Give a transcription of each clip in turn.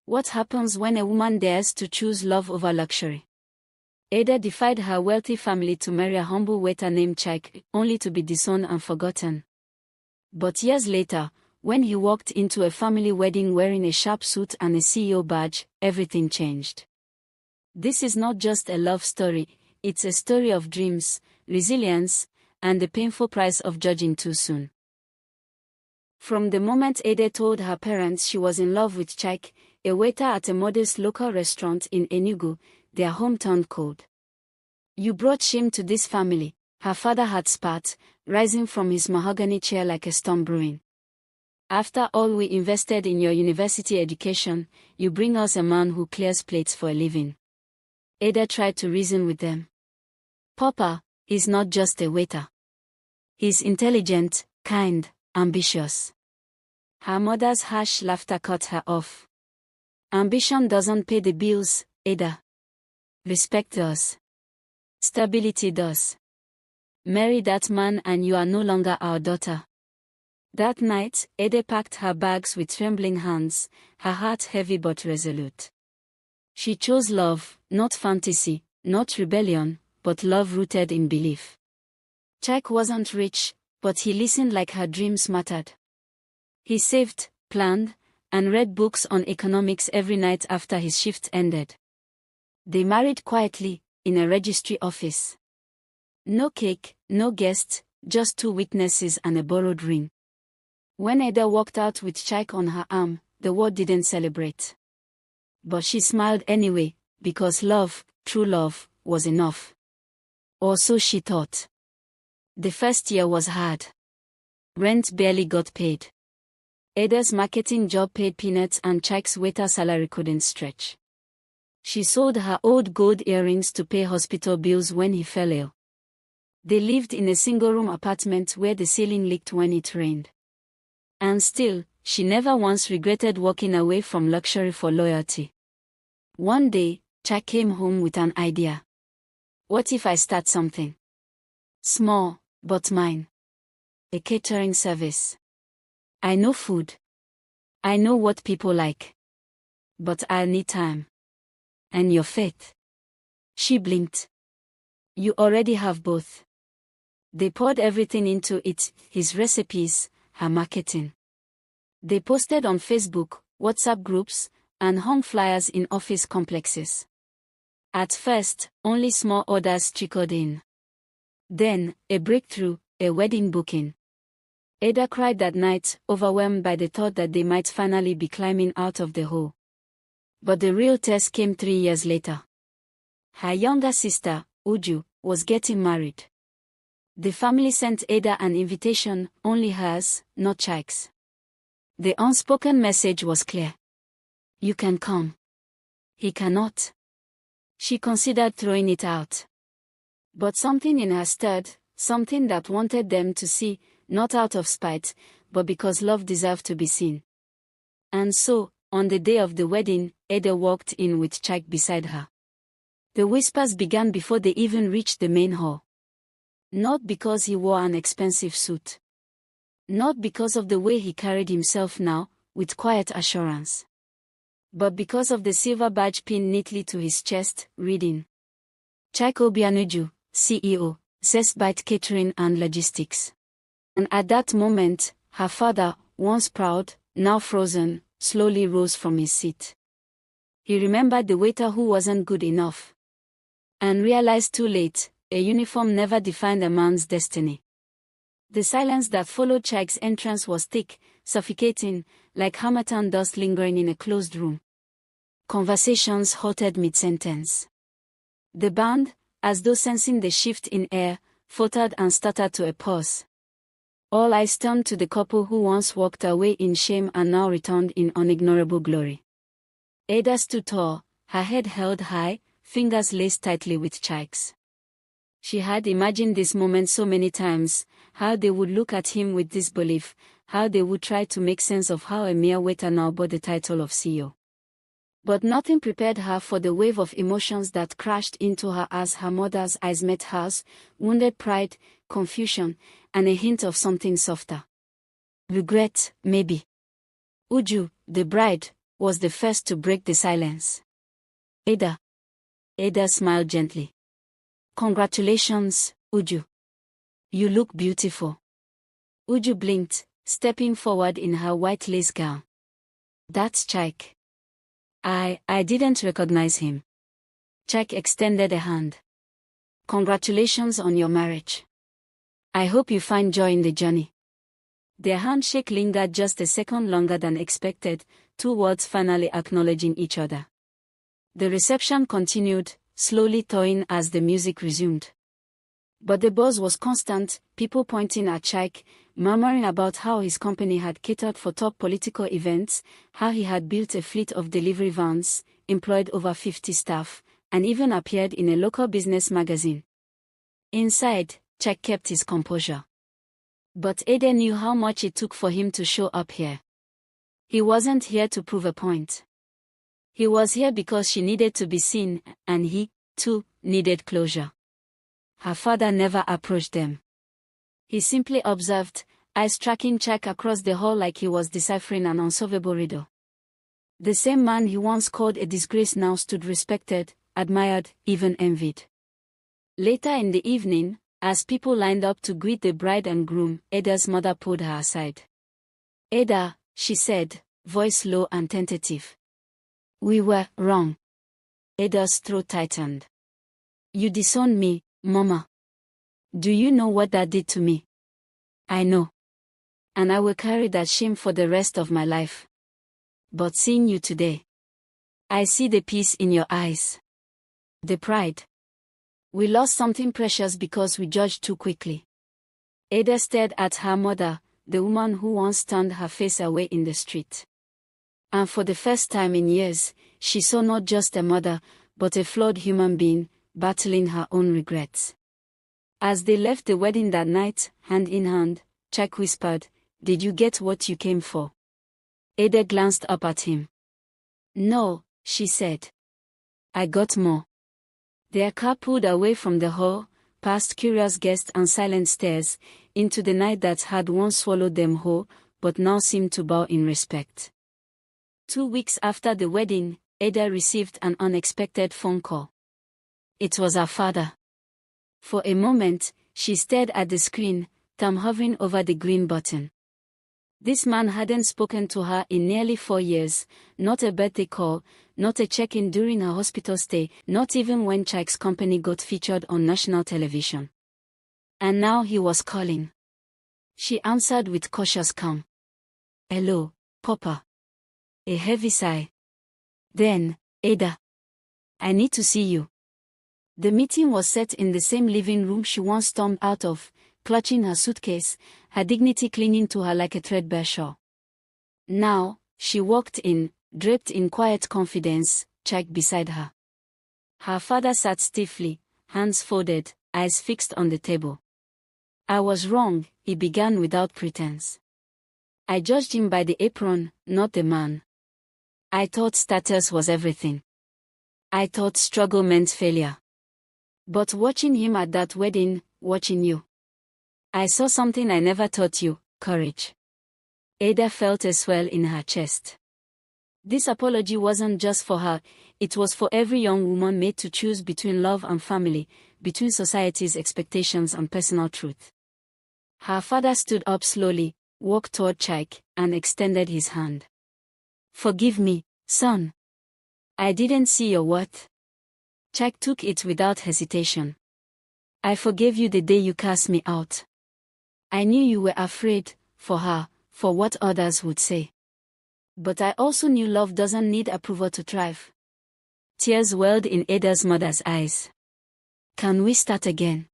What happens when a woman dares to choose love over luxury? Ada defied her wealthy family to marry a humble waiter named Chike, only to be disowned and forgotten. But years later, when he walked into a family wedding wearing a sharp suit and a CEO badge, everything changed. This is not just a love story, it's a story of dreams, resilience, and the painful price of judging too soon. From the moment Ada told her parents she was in love with Chike, a waiter at a modest local restaurant in Enugu, their home turned cold. "You brought shame to this family," her father had spat, rising from his mahogany chair like a storm brewing. "After all we invested in your university education, you bring us a man who clears plates for a living." Ada tried to reason with them. "Papa, he's not just a waiter. He's intelligent, kind, ambitious." Her mother's harsh laughter cut her off. "Ambition doesn't pay the bills, Ada. Respect does. Stability does. Marry that man and you are no longer our daughter." That night, Ada packed her bags with trembling hands, her heart heavy but resolute. She chose love, not fantasy, not rebellion, but love rooted in belief. Chike wasn't rich, but he listened like her dreams mattered. He saved, planned, and read books on economics every night after his shift ended. They married quietly, in a registry office. No cake, no guests, just two witnesses and a borrowed ring. When Ada walked out with Chike on her arm, the world didn't celebrate. But she smiled anyway, because love, true love, was enough. Or so she thought. The first year was hard. Rent barely got paid. Ada's marketing job paid peanuts and Chike's waiter salary couldn't stretch. She sold her old gold earrings to pay hospital bills when he fell ill. They lived in a single-room apartment where the ceiling leaked when it rained. And still, she never once regretted walking away from luxury for loyalty. One day, Chike came home with an idea. "What if I start something? Small, but mine. A catering service. I know food. I know what people like. But I'll need time. And your faith." She blinked. "You already have both." They poured everything into it, his recipes, her marketing. They posted on Facebook, WhatsApp groups, and hung flyers in office complexes. At first, only small orders trickled in. Then, a breakthrough, a wedding booking. Ada cried that night, overwhelmed by the thought that they might finally be climbing out of the hole. But the real test came 3 years later. Her younger sister, Uju, was getting married. The family sent Ada an invitation, only hers, not Chike's. The unspoken message was clear. "You can come. He cannot." She considered throwing it out. But something in her stirred, something that wanted them to see, not out of spite, but because love deserved to be seen. And so, on the day of the wedding, Ada walked in with Chike beside her. The whispers began before they even reached the main hall. Not because he wore an expensive suit. Not because of the way he carried himself now, with quiet assurance. But because of the silver badge pinned neatly to his chest, reading, "Chike Obianuju, CEO, Zestbite Catering and Logistics." And at that moment, her father, once proud, now frozen, slowly rose from his seat. He remembered the waiter who wasn't good enough. And realized too late, a uniform never defined a man's destiny. The silence that followed Chike's entrance was thick, suffocating, like harmattan dust lingering in a closed room. Conversations halted mid-sentence. The band, as though sensing the shift in air, faltered and stuttered to a pause. All eyes turned to the couple who once walked away in shame and now returned in unignorable glory. Ada stood tall, her head held high, fingers laced tightly with Chike's. She had imagined this moment so many times, how they would look at him with disbelief, how they would try to make sense of how a mere waiter now bore the title of CEO. But nothing prepared her for the wave of emotions that crashed into her as her mother's eyes met hers, wounded pride, confusion, and a hint of something softer. Regret, maybe. Uju, the bride, was the first to break the silence. Ada. Ada smiled gently. Congratulations, Uju. You look beautiful. Uju blinked, stepping forward in her white lace gown. That's Chike. I didn't recognize him. Chike extended a hand. Congratulations on your marriage. I hope you find joy in the journey. Their handshake lingered just a second longer than expected, two words finally acknowledging each other. The reception continued, slowly thawing as the music resumed. But the buzz was constant, people pointing at Chike, murmuring about how his company had catered for top political events, how he had built a fleet of delivery vans, employed over 50 staff, and even appeared in a local business magazine. Inside, Chike kept his composure. But Ada knew how much it took for him to show up here. He wasn't here to prove a point. He was here because she needed to be seen, and he, too, needed closure. Her father never approached them. He simply observed, eyes tracking Chike across the hall like he was deciphering an unsolvable riddle. The same man he once called a disgrace now stood respected, admired, even envied. Later in the evening, as people lined up to greet the bride and groom, Ada's mother pulled her aside. Ada, she said, voice low and tentative. We were wrong. Ada's throat tightened. You disowned me, Mama. Do you know what that did to me? I know. And I will carry that shame for the rest of my life. But seeing you today, I see the peace in your eyes. The pride. We lost something precious because we judged too quickly. Ada stared at her mother, the woman who once turned her face away in the street. And for the first time in years, she saw not just a mother, but a flawed human being, battling her own regrets. As they left the wedding that night, hand in hand, Chike whispered, Did you get what you came for? Ada glanced up at him. No, she said. I got more. Their car pulled away from the hall, past curious guests and silent stares, into the night that had once swallowed them whole, but now seemed to bow in respect. 2 weeks after the wedding, Ada received an unexpected phone call. It was her father. For a moment, she stared at the screen, thumb hovering over the green button. This man hadn't spoken to her in nearly 4 years, not a birthday call, not a check-in during her hospital stay, not even when Chike's company got featured on national television. And now he was calling. She answered with cautious calm. Hello, Papa. A heavy sigh. Then, Ada. I need to see you. The meeting was set in the same living room she once stormed out of, clutching her suitcase, her dignity clinging to her like a threadbare shawl. Now, she walked in, draped in quiet confidence, Chike beside her. Her father sat stiffly, hands folded, eyes fixed on the table. I was wrong, he began without pretense. I judged him by the apron, not the man. I thought status was everything. I thought struggle meant failure. But watching him at that wedding, watching you, I saw something I never taught you, courage. Ada felt a swell in her chest. This apology wasn't just for her, it was for every young woman made to choose between love and family, between society's expectations and personal truth. Her father stood up slowly, walked toward Chike, and extended his hand. Forgive me, son. I didn't see your what? Chike took it without hesitation. I forgave you the day you cast me out. I knew you were afraid, for her, for what others would say. But I also knew love doesn't need approval to thrive. Tears welled in Ada's mother's eyes. Can we start again?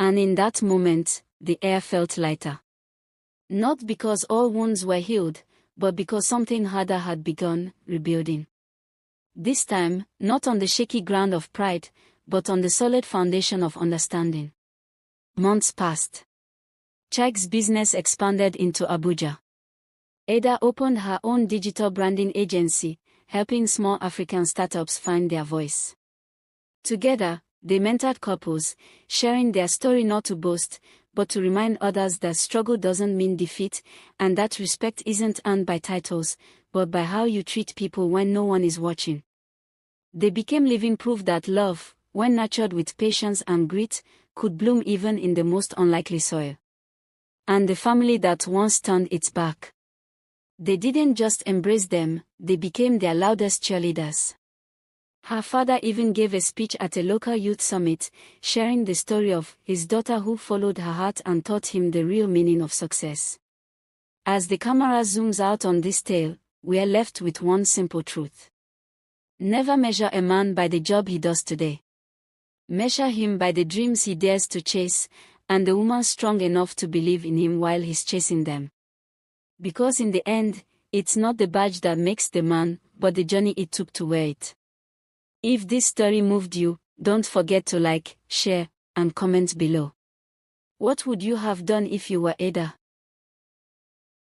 And in that moment, the air felt lighter. Not because all wounds were healed, but because something harder had begun, rebuilding. This time, not on the shaky ground of pride, but on the solid foundation of understanding. Months passed. Chike's business expanded into Abuja. Ada opened her own digital branding agency, helping small African startups find their voice. Together, they mentored couples, sharing their story not to boast, but to remind others that struggle doesn't mean defeat, and that respect isn't earned by titles, but by how you treat people when no one is watching. They became living proof that love, when nurtured with patience and grit, could bloom even in the most unlikely soil. And the family that once turned its back. They didn't just embrace them, they became their loudest cheerleaders. Her father even gave a speech at a local youth summit, sharing the story of his daughter who followed her heart and taught him the real meaning of success. As the camera zooms out on this tale, we are left with one simple truth. Never measure a man by the job he does today. Measure him by the dreams he dares to chase, and the woman strong enough to believe in him while he's chasing them. Because in the end, it's not the badge that makes the man, but the journey it took to wear it. If this story moved you, don't forget to like, share, and comment below. What would you have done if you were Ada?